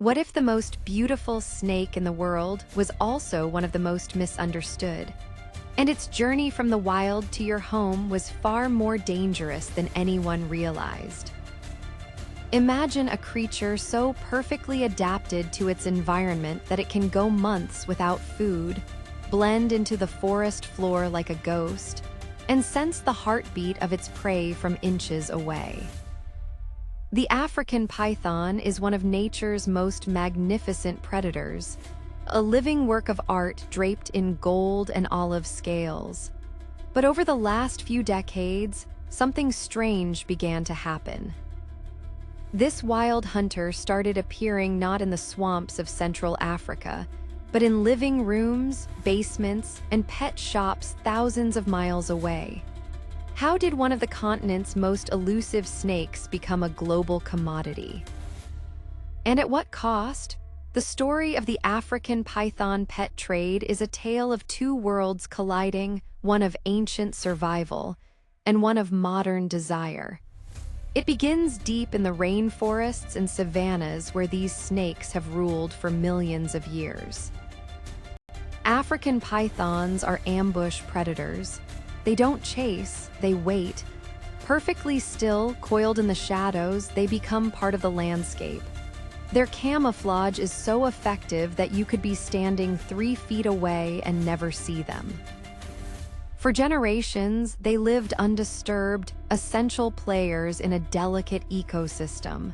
What if the most beautiful snake in the world was also one of the most misunderstood? And its journey from the wild to your home was far more dangerous than anyone realized. Imagine a creature so perfectly adapted to its environment that it can go months without food, blend into the forest floor like a ghost, and sense the heartbeat of its prey from inches away. The African python is one of nature's most magnificent predators, a living work of art draped in gold and olive scales. But over the last few decades, something strange began to happen. This wild hunter started appearing not in the swamps of Central Africa, but in living rooms, basements, and pet shops thousands of miles away. How did one of the continent's most elusive snakes become a global commodity? And at what cost? The story of the African python pet trade is a tale of two worlds colliding, one of ancient survival and one of modern desire. It begins deep in the rainforests and savannas where these snakes have ruled for millions of years. African pythons are ambush predators. They don't chase, they wait. Perfectly still, coiled in the shadows, they become part of the landscape. Their camouflage is so effective that you could be standing 3 feet away and never see them. For generations, they lived undisturbed, essential players in a delicate ecosystem.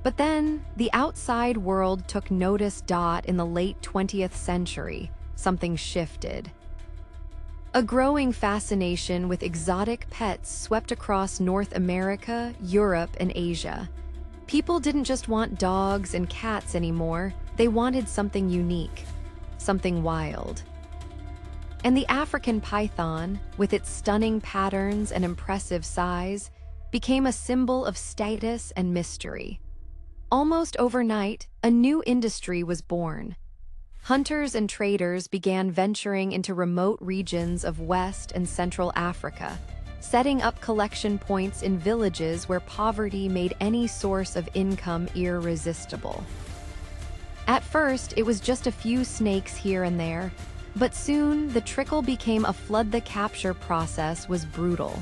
But then, the outside world took notice. In the late 20th century, something shifted. A growing fascination with exotic pets swept across North America, Europe, and Asia. People didn't just want dogs and cats anymore, they wanted something unique, something wild. And the African python, with its stunning patterns and impressive size, became a symbol of status and mystery. Almost overnight, a new industry was born. Hunters and traders began venturing into remote regions of West and Central Africa, setting up collection points in villages where poverty made any source of income irresistible. At first, it was just a few snakes here and there, but soon the trickle became a flood. The capture process was brutal.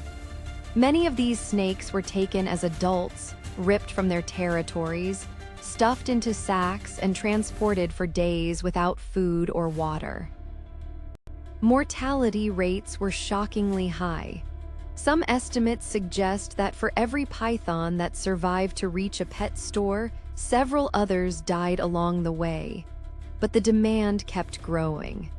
Many of these snakes were taken as adults, ripped from their territories, stuffed into sacks, and transported for days without food or water. Mortality rates were shockingly high. Some estimates suggest that for every python that survived to reach a pet store, several others died along the way. But the demand kept growing.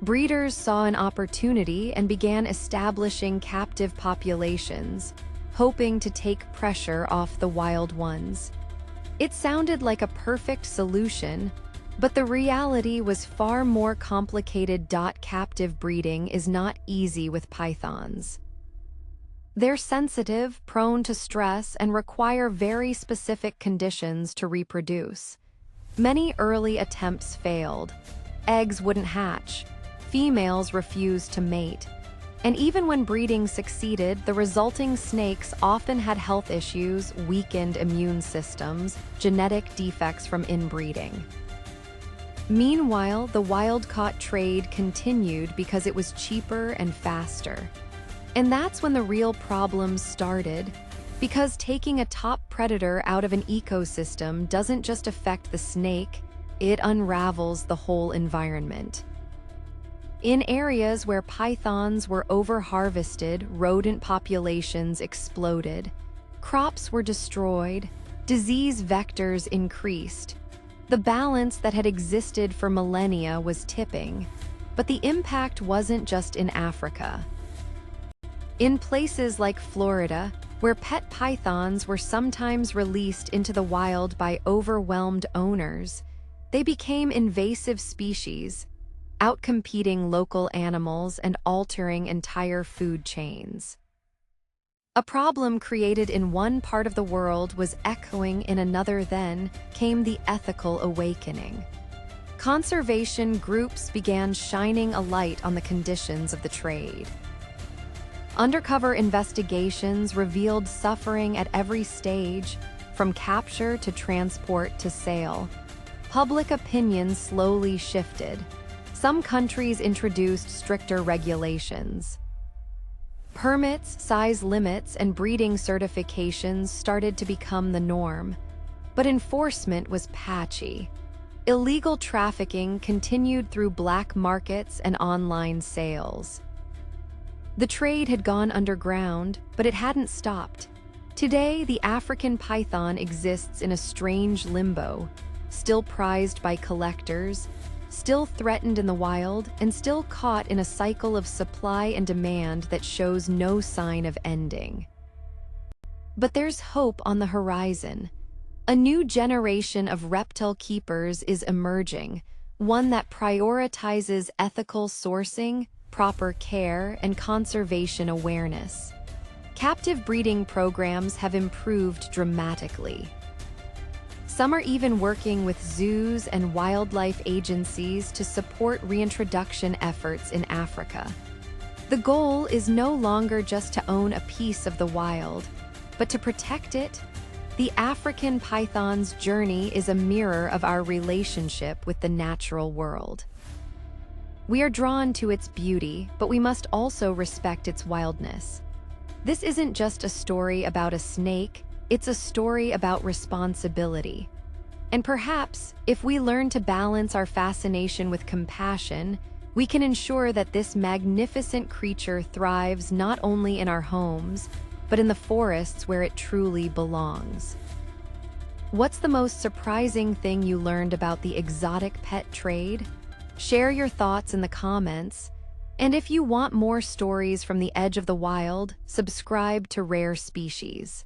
Breeders saw an opportunity and began establishing captive populations, hoping to take pressure off the wild ones. It sounded like a perfect solution, but the reality was far more complicated. Captive breeding is not easy with pythons. They're sensitive, prone to stress, and require very specific conditions to reproduce. Many early attempts failed. Eggs wouldn't hatch. Females refused to mate. And even when breeding succeeded, the resulting snakes often had health issues, weakened immune systems, genetic defects from inbreeding. Meanwhile, the wild-caught trade continued because it was cheaper and faster. And that's when the real problems started, because taking a top predator out of an ecosystem doesn't just affect the snake, it unravels the whole environment. In areas where pythons were over-harvested, rodent populations exploded, crops were destroyed, disease vectors increased. The balance that had existed for millennia was tipping, but the impact wasn't just in Africa. In places like Florida, where pet pythons were sometimes released into the wild by overwhelmed owners, they became invasive species, outcompeting local animals and altering entire food chains. A problem created in one part of the world was echoing in another. Then came the ethical awakening. Conservation groups began shining a light on the conditions of the trade. Undercover investigations revealed suffering at every stage, from capture to transport to sale. Public opinion slowly shifted. Some countries introduced stricter regulations. Permits, size limits, and breeding certifications started to become the norm, but enforcement was patchy. Illegal trafficking continued through black markets and online sales. The trade had gone underground, but it hadn't stopped. Today, the African python exists in a strange limbo, still prized by collectors, still threatened in the wild, and still caught in a cycle of supply and demand that shows no sign of ending. But there's hope on the horizon. A new generation of reptile keepers is emerging, one that prioritizes ethical sourcing, proper care, and conservation awareness. Captive breeding programs have improved dramatically. Some are even working with zoos and wildlife agencies to support reintroduction efforts in Africa. The goal is no longer just to own a piece of the wild, but to protect it. The African python's journey is a mirror of our relationship with the natural world. We are drawn to its beauty, but we must also respect its wildness. This isn't just a story about a snake, it's a story about responsibility. And perhaps, if we learn to balance our fascination with compassion, we can ensure that this magnificent creature thrives not only in our homes, but in the forests where it truly belongs. What's the most surprising thing you learned about the exotic pet trade? Share your thoughts in the comments. And if you want more stories from the edge of the wild, subscribe to Rare Species.